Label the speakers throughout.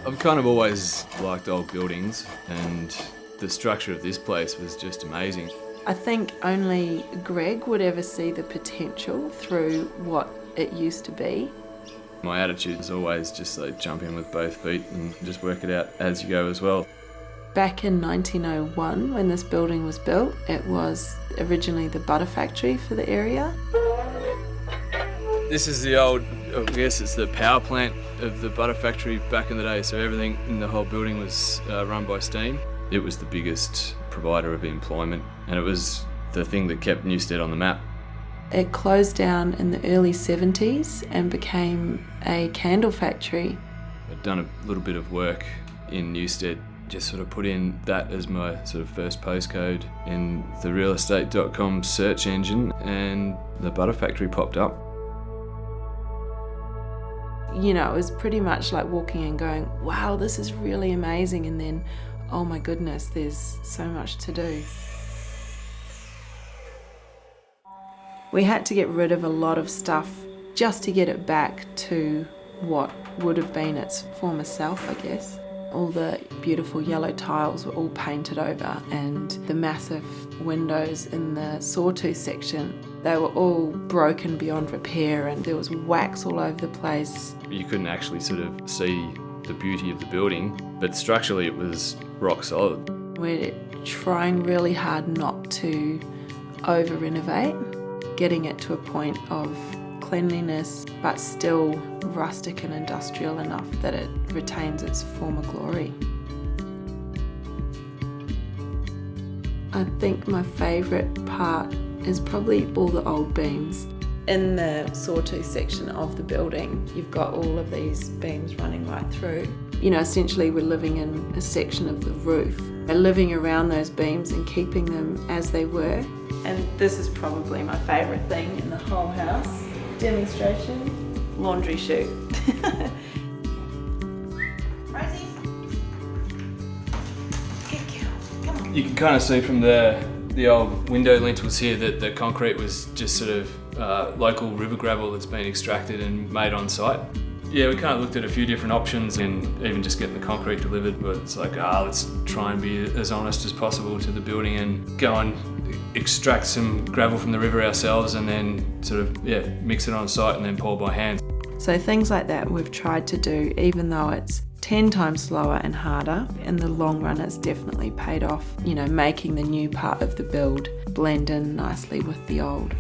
Speaker 1: I've kind of always liked old buildings, and the structure of this place was just amazing.
Speaker 2: I think only Greg would ever see the potential through what it used to be.
Speaker 1: My attitude is always just like jump in with both feet and just work it out as you go as well.
Speaker 2: Back in 1901, when this building was built, it was originally the butter factory for the area.
Speaker 1: This is the old, I guess it's the power plant of the butter factory back in the day, so everything in the whole building was run by steam. It was the biggest provider of employment, and it was the thing that kept Newstead on the map.
Speaker 2: It closed down in the early 70s and became a candle factory.
Speaker 1: I'd done a little bit of work in Newstead, just sort of put in that as my sort of first postcode in the realestate.com search engine, and the butter factory popped up.
Speaker 2: You know, it was pretty much like walking in going, wow, this is really amazing, and then, oh my goodness, there's so much to do. We had to get rid of a lot of stuff just to get it back to what would have been its former self, I guess. All the beautiful yellow tiles were all painted over, and the massive windows in the sawtooth section, they were all broken beyond repair, and there was wax all over the place.
Speaker 1: You couldn't actually sort of see the beauty of the building, but structurally it was rock solid.
Speaker 2: We're trying really hard not to over-renovate, getting it to a point of cleanliness but still rustic and industrial enough that it retains its former glory. I think my favourite part is probably all the old beams. In the sawtooth section of the building, you've got all of these beams running right through. You know, essentially we're living in a section of the roof. We're living around those beams and keeping them as they were. And this is probably my favourite thing in the whole house. Demonstration, laundry chute. Rosie, good girl, come on.
Speaker 1: You can kind of see from the old window lintels here that the concrete was just sort of local river gravel that's been extracted and made on site. Yeah, we kind of looked at a few different options, and even just getting the concrete delivered, but it's like, let's try and be as honest as possible to the building and go and extract some gravel from the river ourselves, and then sort of, mix it on site and then pour by hand.
Speaker 2: So things like that we've tried to do, even though it's 10 times slower and harder. In the long run, it's definitely paid off, you know, making the new part of the build blend in nicely with the old.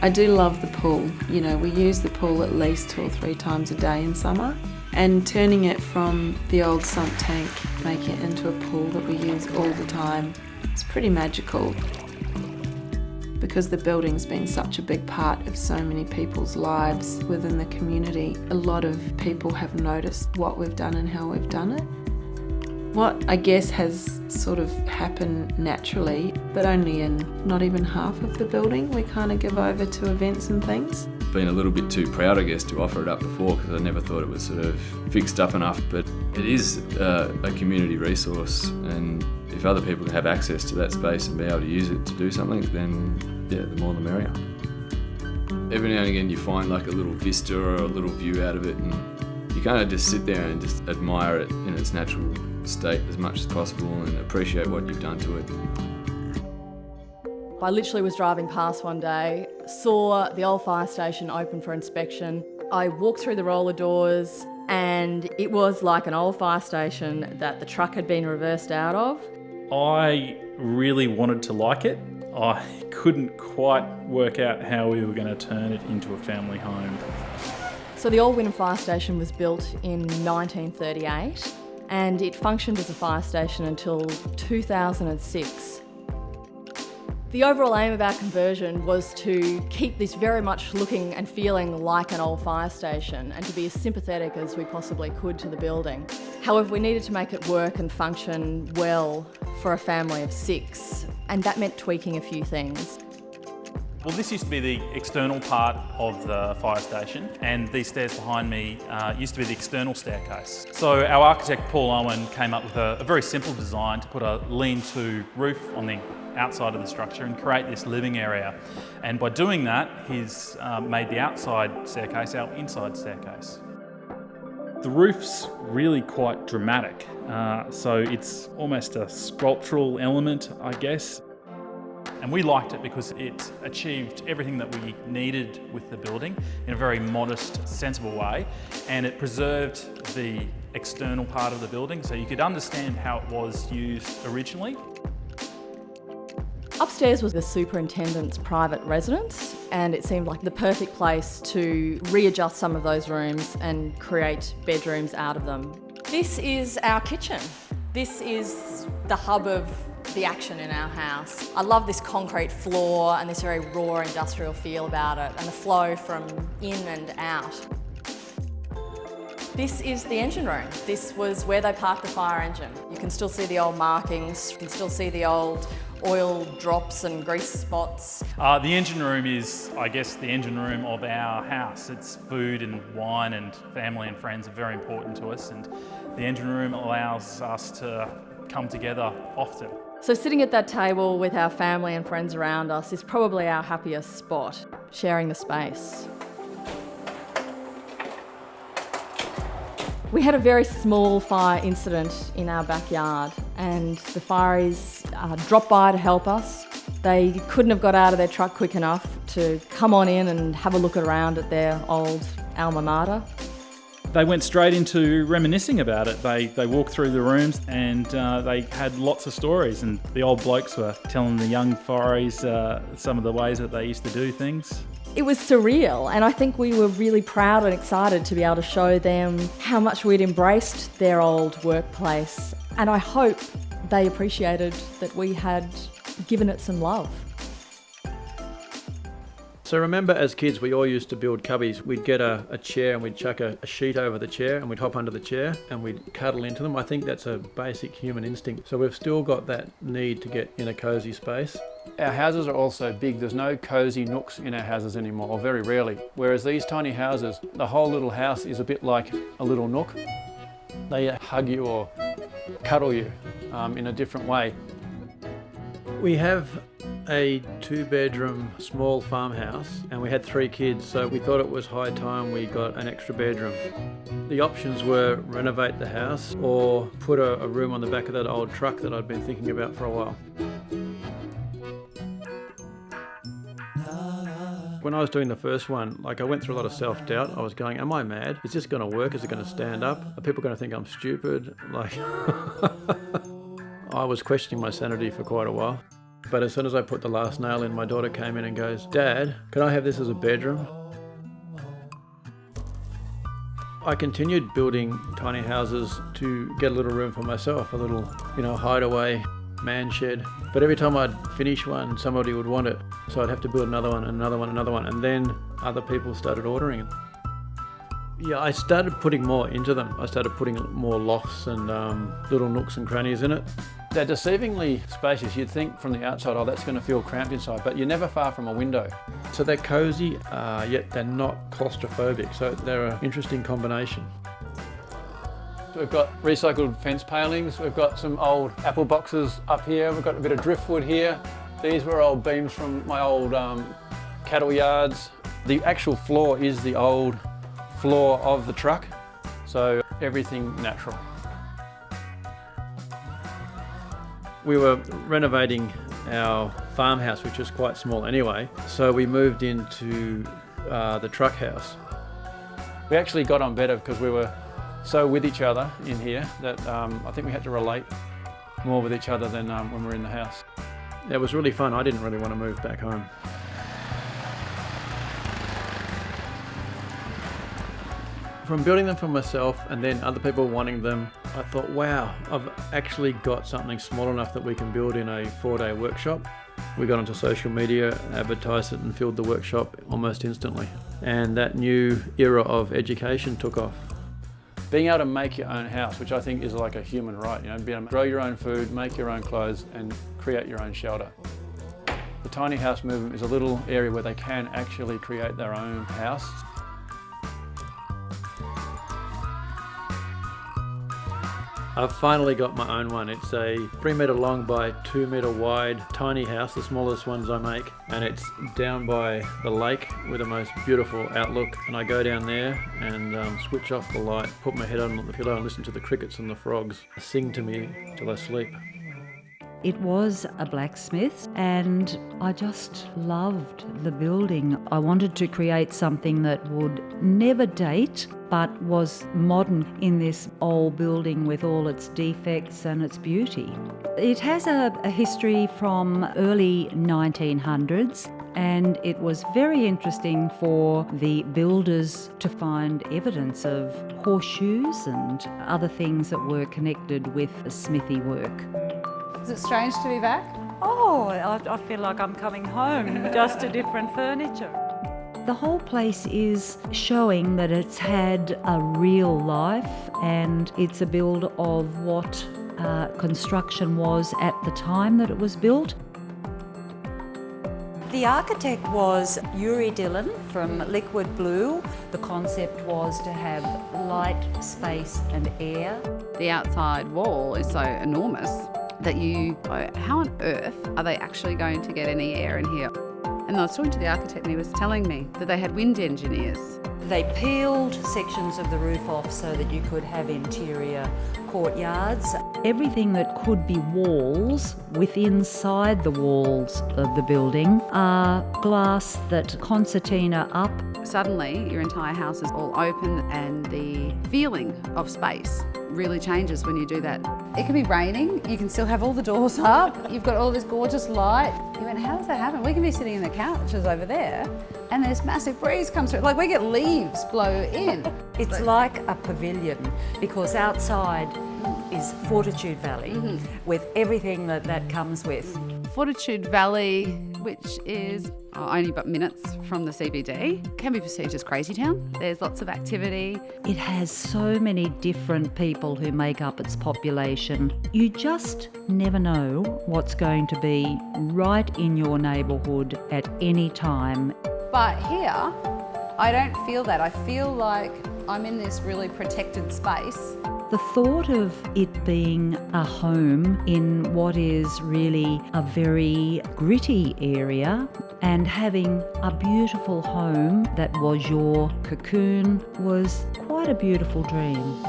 Speaker 2: I do love the pool. You know, we use the pool at least 2 or 3 times a day in summer, and turning it from the old sump tank, making it into a pool that we use all the time, it's pretty magical. Because the building's been such a big part of so many people's lives within the community, a lot of people have noticed what we've done and how we've done it. What I guess has sort of happened naturally, but only in not even half of the building, we kind of give over to events and things.
Speaker 1: Been a little bit too proud, I guess, to offer it up before, because I never thought it was sort of fixed up enough, but it is a community resource, and if other people can have access to that space and be able to use it to do something, then the more the merrier. Every now and again you find like a little vista or a little view out of it, and you kind of just sit there and just admire it in its natural state as much as possible and appreciate what you've done to it.
Speaker 3: I literally was driving past one day, saw the old fire station open for inspection. I walked through the roller doors, and it was like an old fire station that the truck had been reversed out of.
Speaker 4: I really wanted to like it. I couldn't quite work out how we were going to turn it into a family home.
Speaker 3: So the old Wynnum Fire Station was built in 1938, and it functioned as a fire station until 2006. The overall aim of our conversion was to keep this very much looking and feeling like an old fire station, and to be as sympathetic as we possibly could to the building. However, we needed to make it work and function well for a family of 6, and that meant tweaking a few things.
Speaker 4: Well, this used to be the external part of the fire station, and these stairs behind me used to be the external staircase. So our architect Paul Owen came up with a very simple design to put a lean-to roof on the outside of the structure and create this living area. And by doing that, he's made the outside staircase our inside staircase. The roof's really quite dramatic, so it's almost a sculptural element, I guess. And we liked it because it achieved everything that we needed with the building in a very modest, sensible way, and it preserved the external part of the building so you could understand how it was used originally.
Speaker 3: Upstairs was the superintendent's private residence, and it seemed like the perfect place to readjust some of those rooms and create bedrooms out of them. This is our kitchen. This is the hub of the action in our house. I love this concrete floor and this very raw industrial feel about it, and the flow from in and out. This is the engine room. This was where they parked the fire engine. You can still see the old markings, you can still see the old oil drops and grease spots.
Speaker 4: The engine room is, I guess, the engine room of our house. It's food and wine and family and friends are very important to us, and the engine room allows us to come together often.
Speaker 3: So sitting at that table with our family and friends around us is probably our happiest spot, sharing the space. We had a very small fire incident in our backyard, and the fireys dropped by to help us. They couldn't have got out of their truck quick enough to come on in and have a look around at their old alma mater.
Speaker 4: They went straight into reminiscing about it. They walked through the rooms and they had lots of stories, and the old blokes were telling the young fireys some of the ways that they used to do things.
Speaker 3: It was surreal, and I think we were really proud and excited to be able to show them how much we'd embraced their old workplace, and I hope they appreciated that we had given it some love.
Speaker 5: So remember, as kids, we all used to build cubbies. We'd get a chair and we'd chuck a sheet over the chair and we'd hop under the chair and we'd cuddle into them. I think that's a basic human instinct. So we've still got that need to get in a cosy space. Our houses are also big. There's no cosy nooks in our houses anymore, or very rarely. Whereas these tiny houses, the whole little house is a bit like a little nook. They hug you or cuddle you in a different way. We have a 2-bedroom small farmhouse, and we had 3 kids, so we thought it was high time we got an extra bedroom. The options were renovate the house or put a room on the back of that old truck that I'd been thinking about for a while. When I was doing the first one, I went through a lot of self-doubt. I was going, am I mad? Is this going to work? Is it going to stand up? Are people going to think I'm stupid? I was questioning my sanity for quite a while. But as soon as I put the last nail in, my daughter came in and goes, Dad, can I have this as a bedroom? I continued building tiny houses to get a little room for myself, a little, hideaway man shed. But every time I'd finish one, somebody would want it. So I'd have to build another one, another one, another one. And then other people started ordering it. Yeah, I started putting more into them. I started putting more lofts and little nooks and crannies in it. They're deceivingly spacious. You'd think from the outside, oh, that's going to feel cramped inside, but you're never far from a window. So they're cozy, yet they're not claustrophobic. So they're an interesting combination. We've got recycled fence palings. We've got some old apple boxes up here. We've got a bit of driftwood here. These were old beams from my old cattle yards. The actual floor is the old floor of the truck, so everything natural. We were renovating our farmhouse, which was quite small anyway, so we moved into the truck house. We actually got on better because we were so with each other in here that I think we had to relate more with each other than when we were in the house. It was really fun. I didn't really want to move back home. From building them for myself and then other people wanting them, I thought, wow, I've actually got something small enough that we can build in a 4-day workshop. We got onto social media, advertised it and filled the workshop almost instantly. And that new era of education took off. Being able to make your own house, which I think is like a human right, being able to grow your own food, make your own clothes and create your own shelter. The tiny house movement is a little area where they can actually create their own house. I've finally got my own one. It's a 3 metre long by 2 metre wide tiny house, the smallest ones I make, and it's down by the lake with the most beautiful outlook. And I go down there and switch off the light, put my head on the pillow and listen to the crickets and the frogs sing to me till I sleep.
Speaker 6: It was a blacksmith and I just loved the building. I wanted to create something that would never date but was modern in this old building with all its defects and its beauty. It has a history from early 1900s and it was very interesting for the builders to find evidence of horseshoes and other things that were connected with smithy work.
Speaker 7: Is it strange to be back?
Speaker 6: Oh, I feel like I'm coming home, just to different furniture. The whole place is showing that it's had a real life and it's a build of what construction was at the time that it was built.
Speaker 8: The architect was Uri Dillon from Liquid Blue. The concept was to have light, space and air.
Speaker 7: The outside wall is so enormous that you go, how on earth are they actually going to get any air in here? And I was talking to the architect and he was telling me that they had wind engineers.
Speaker 8: They peeled sections of the roof off so that you could have interior courtyards.
Speaker 6: Everything that could be walls inside the walls of the building are glass that concertina up.
Speaker 7: Suddenly your entire house is all open and the feeling of space really changes when you do that. It can be raining, you can still have all the doors up, you've got all this gorgeous light. You went, how does that happen? We can be sitting in the couches over there and this massive breeze comes through, like we get leaves blow in.
Speaker 8: It's like a pavilion because outside is Fortitude Valley with everything that comes with.
Speaker 7: Fortitude Valley, which is only but minutes from the CBD, can be perceived as crazy town. There's lots of activity.
Speaker 6: It has so many different people who make up its population. You just never know what's going to be right in your neighbourhood at any time.
Speaker 7: But here, I don't feel that. I feel like I'm in this really protected space.
Speaker 6: The thought of it being a home in what is really a very gritty area and having a beautiful home that was your cocoon was quite a beautiful dream.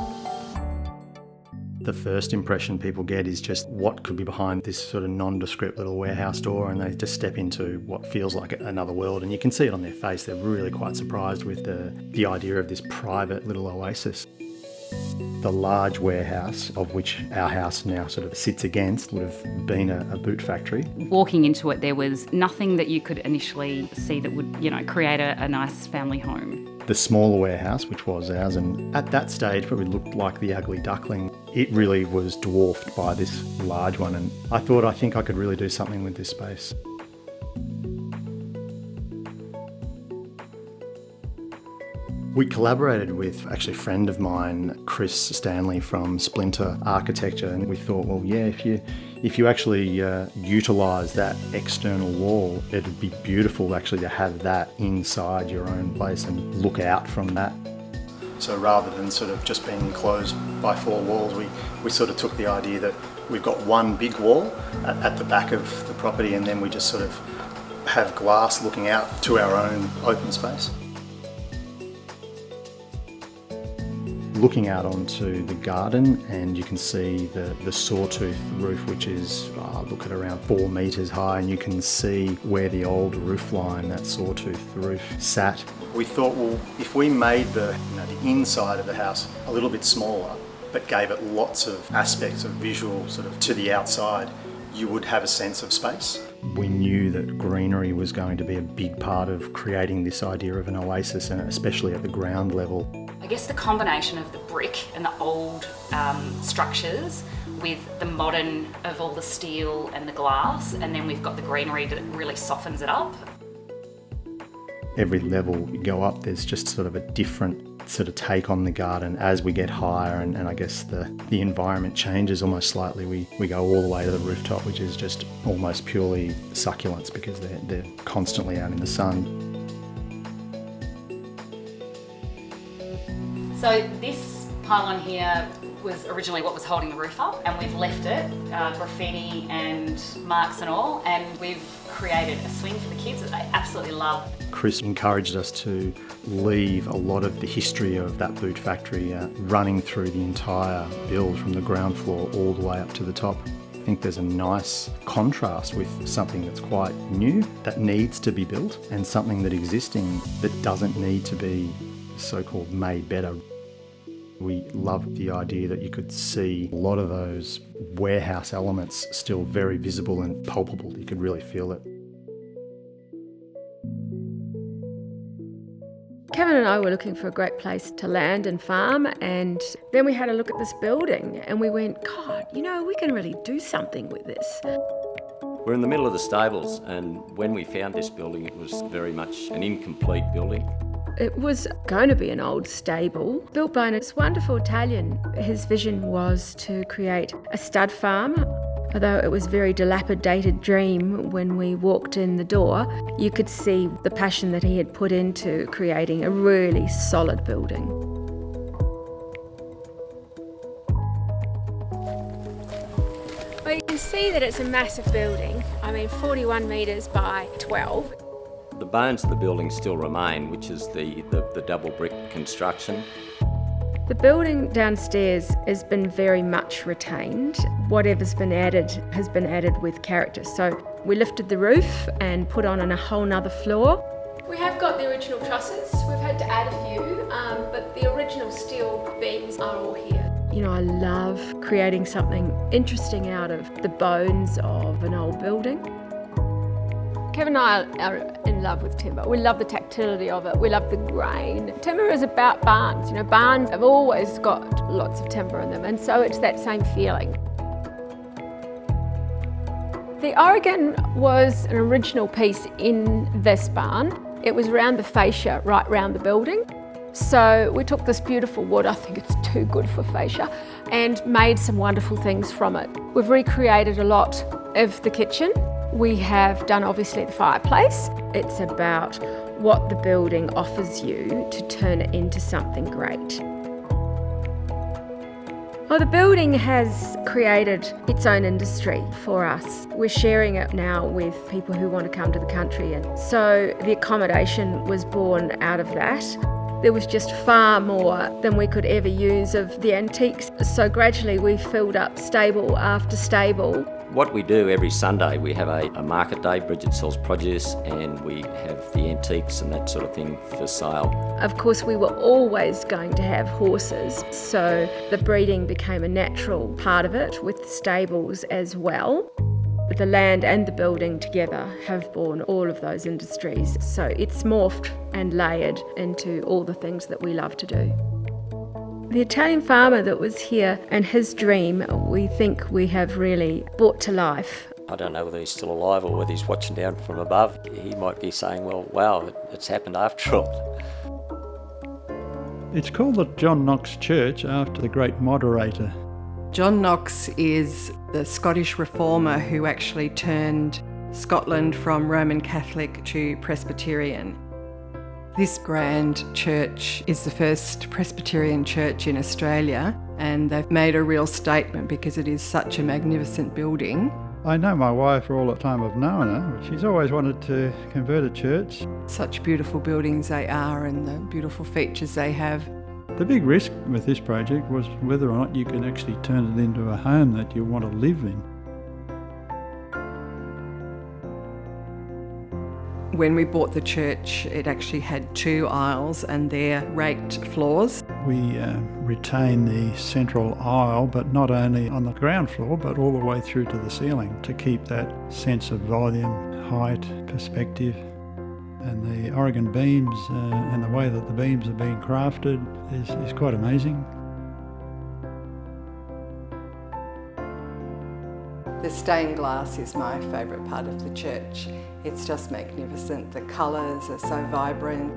Speaker 9: The first impression people get is just what could be behind this sort of nondescript little warehouse door, and they just step into what feels like another world, and you can see it on their face. They're really quite surprised with the idea of this private little oasis. The large warehouse, of which our house now sort of sits against, would have been a boot factory.
Speaker 10: Walking into it, there was nothing that you could initially see that would, create a nice family home.
Speaker 9: The smaller warehouse, which was ours, and at that stage probably looked like the ugly duckling, it really was dwarfed by this large one, and I think I could really do something with this space. We collaborated with actually a friend of mine, Chris Stanley from Splinter Architecture, and we thought, well, yeah, if you actually utilise that external wall, it'd be beautiful actually to have that inside your own place and look out from that. So rather than sort of just being enclosed by four walls, we sort of took the idea that we've got one big wall at the back of the property, and then we just sort of have glass looking out to our own open space. Looking out onto the garden, and you can see the sawtooth roof, which is look at around 4 metres high, and you can see where the old roof line, that sawtooth roof, sat. We thought, well, if we made the inside of the house a little bit smaller, but gave it lots of aspects of visual sort of to the outside, you would have a sense of space. We knew that greenery was going to be a big part of creating this idea of an oasis, and especially at the ground level.
Speaker 10: I guess the combination of the brick and the old structures with the modern of all the steel and the glass, and then we've got the greenery that really softens it up.
Speaker 9: Every level you go up, there's just sort of a different sort of take on the garden as we get higher, and I guess the environment changes almost slightly. We go all the way to the rooftop, which is just almost purely succulents because they're constantly out in the sun.
Speaker 10: So this pylon here was originally what was holding the roof up, and we've left it, graffiti and marks and all, and we've created a swing for the kids that they absolutely love.
Speaker 9: Chris encouraged us to leave a lot of the history of that boot factory running through the entire build from the ground floor all the way up to the top. I think there's a nice contrast with something that's quite new, that needs to be built, and something that existing that doesn't need to be so-called made better. We loved the idea that you could see a lot of those warehouse elements still very visible and palpable. You could really feel it.
Speaker 11: Kevin and I were looking for a great place to land and farm, and then we had a look at this building and we went, God, you know, we can really do something with this.
Speaker 12: We're in the middle of the stables, and when we found this building, it was very much an incomplete building.
Speaker 11: It was going to be an old stable built by this wonderful Italian. His vision was to create a stud farm. Although it was a very dilapidated dream, when we walked in the door, you could see the passion that he had put into creating a really solid building.
Speaker 13: Well, you can see that it's a massive building. 41 metres by 12.
Speaker 12: The bones of the building still remain, which is the double brick construction.
Speaker 11: The building downstairs has been very much retained. Whatever's been added has been added with character. So we lifted the roof and put on a whole nother floor.
Speaker 13: We have got the original trusses. We've had to add a few, but the original steel beams are all here.
Speaker 11: You know, I love creating something interesting out of the bones of an old building.
Speaker 13: Kevin and I are in love with timber. We love the tactility of it. We love the grain. Timber is about barns. You know, barns have always got lots of timber in them, and so it's that same feeling. The Oregon was an original piece in this barn. It was around the fascia, right round the building. So we took this beautiful wood, I think it's too good for fascia, and made some wonderful things from it. We've recreated a lot of the kitchen. We have done obviously the fireplace. It's about what the building offers you to turn it into something great. Well, the building has created its own industry for us. We're sharing it now with people who want to come to the country, and so the accommodation was born out of that. There was just far more than we could ever use of the antiques, so gradually we filled up stable after stable.
Speaker 12: What we do every Sunday, we have a market day. Bridget sells produce, and we have the antiques and that sort of thing for sale.
Speaker 11: Of course, we were always going to have horses, so the breeding became a natural part of it with stables as well. The land and the building together have borne all of those industries, so it's morphed and layered into all the things that we love to do. The Italian farmer that was here and his dream, we think we have really brought to life.
Speaker 12: I don't know whether he's still alive or whether he's watching down from above. He might be saying, well, wow, it's happened after all.
Speaker 5: It's called the John Knox Church after the great moderator.
Speaker 14: John Knox is the Scottish reformer who actually turned Scotland from Roman Catholic to Presbyterian. This grand church is the first Presbyterian church in Australia, and they've made a real statement because it is such a magnificent building.
Speaker 5: I know my wife for all the time I've known her. She's always wanted to convert a church.
Speaker 14: Such beautiful buildings they are, and the beautiful features they have.
Speaker 5: The big risk with this project was whether or not you can actually turn it into a home that you want to live in.
Speaker 14: When we bought the church, it actually had 2 aisles and they're raked floors.
Speaker 5: We retain the central aisle, but not only on the ground floor, but all the way through to the ceiling to keep that sense of volume, height, perspective. And the Oregon beams and the way that the beams are being crafted is quite amazing.
Speaker 14: The stained glass is my favourite part of the church. It's just magnificent. The colours are so vibrant.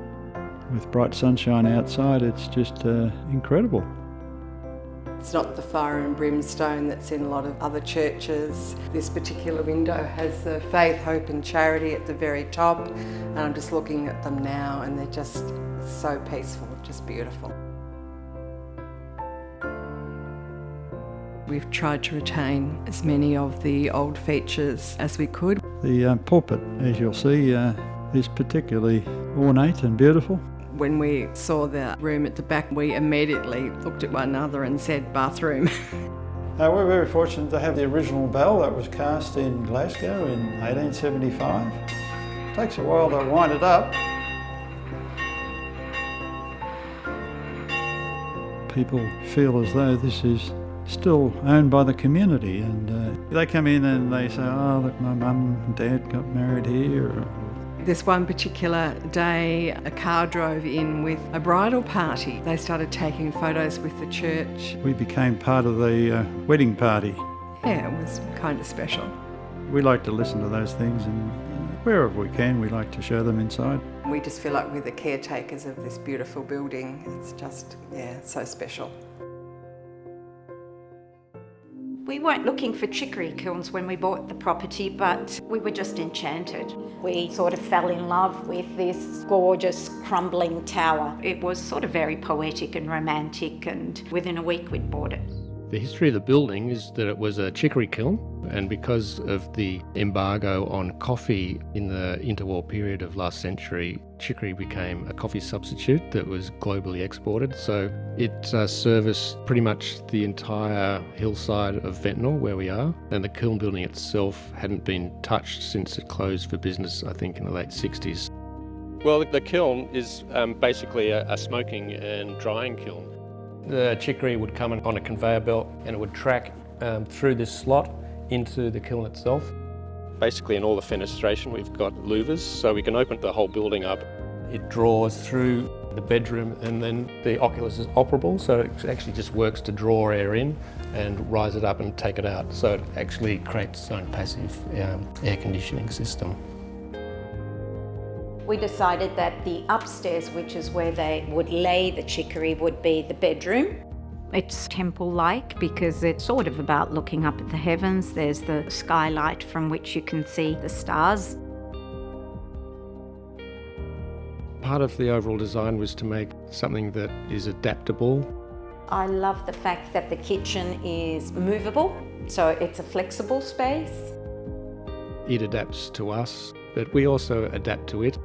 Speaker 5: With bright sunshine outside, it's just incredible.
Speaker 14: It's not the fire and brimstone that's in a lot of other churches. This particular window has the faith, hope and charity at the very top, and I'm just looking at them now and they're just so peaceful, just beautiful. We've tried to retain as many of the old features as we could.
Speaker 5: The pulpit, as you'll see, is particularly ornate and beautiful.
Speaker 14: When we saw the room at the back, we immediately looked at one another and said, bathroom.
Speaker 5: We're very fortunate to have the original bell that was cast in Glasgow in 1875. It takes a while to wind it up. People feel as though this is still owned by the community, and they come in and they say, oh look, my mum and dad got married here.
Speaker 14: This one particular day, a car drove in with a bridal party. They started taking photos with the church.
Speaker 5: We became part of the wedding party.
Speaker 14: Yeah, it was kind of special.
Speaker 5: We like to listen to those things, and wherever we can, we like to show them inside.
Speaker 14: We just feel like we're the caretakers of this beautiful building. It's just, so special.
Speaker 15: We weren't looking for chicory kilns when we bought the property, but we were just enchanted. We sort of fell in love with this gorgeous crumbling tower. It was sort of very poetic and romantic, and within a week we'd bought it.
Speaker 16: The history of the building is that it was a chicory kiln, and because of the embargo on coffee in the interwar period of last century, chicory became a coffee substitute that was globally exported. So it serviced pretty much the entire hillside of Ventnor where we are, and the kiln building itself hadn't been touched since it closed for business, I think, in the late 60s.
Speaker 17: Well, the kiln is basically a smoking and drying kiln.
Speaker 16: The chicory would come on a conveyor belt and it would track through this slot into the kiln itself.
Speaker 17: Basically in all the fenestration we've got louvers, so we can open the whole building up.
Speaker 16: It draws through the bedroom, and then the oculus is operable, so it actually just works to draw air in and rise it up and take it out. So it actually creates its own passive air conditioning system.
Speaker 15: We decided that the upstairs, which is where they would lay the chicory, would be the bedroom. It's temple-like because it's sort of about looking up at the heavens. There's the skylight from which you can see the stars.
Speaker 16: Part of the overall design was to make something that is adaptable.
Speaker 15: I love the fact that the kitchen is movable, so it's a flexible space.
Speaker 16: It adapts to us, but we also adapt to it.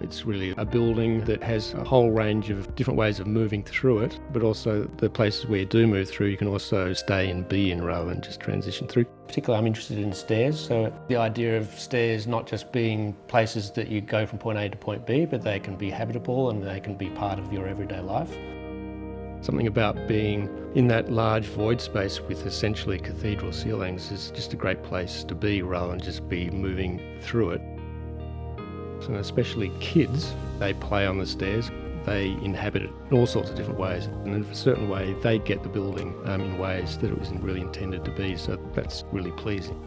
Speaker 16: It's really a building that has a whole range of different ways of moving through it, but also the places where you do move through, you can also stay and be in rather than just transition through. Particularly, I'm interested in stairs, so the idea of stairs not just being places that you go from point A to point B, but they can be habitable and they can be part of your everyday life. Something about being in that large void space with essentially cathedral ceilings is just a great place to be rather than just be moving through it. And especially kids, they play on the stairs, they inhabit it in all sorts of different ways, and in a certain way they get the building in ways that it was really intended to be, so that's really pleasing.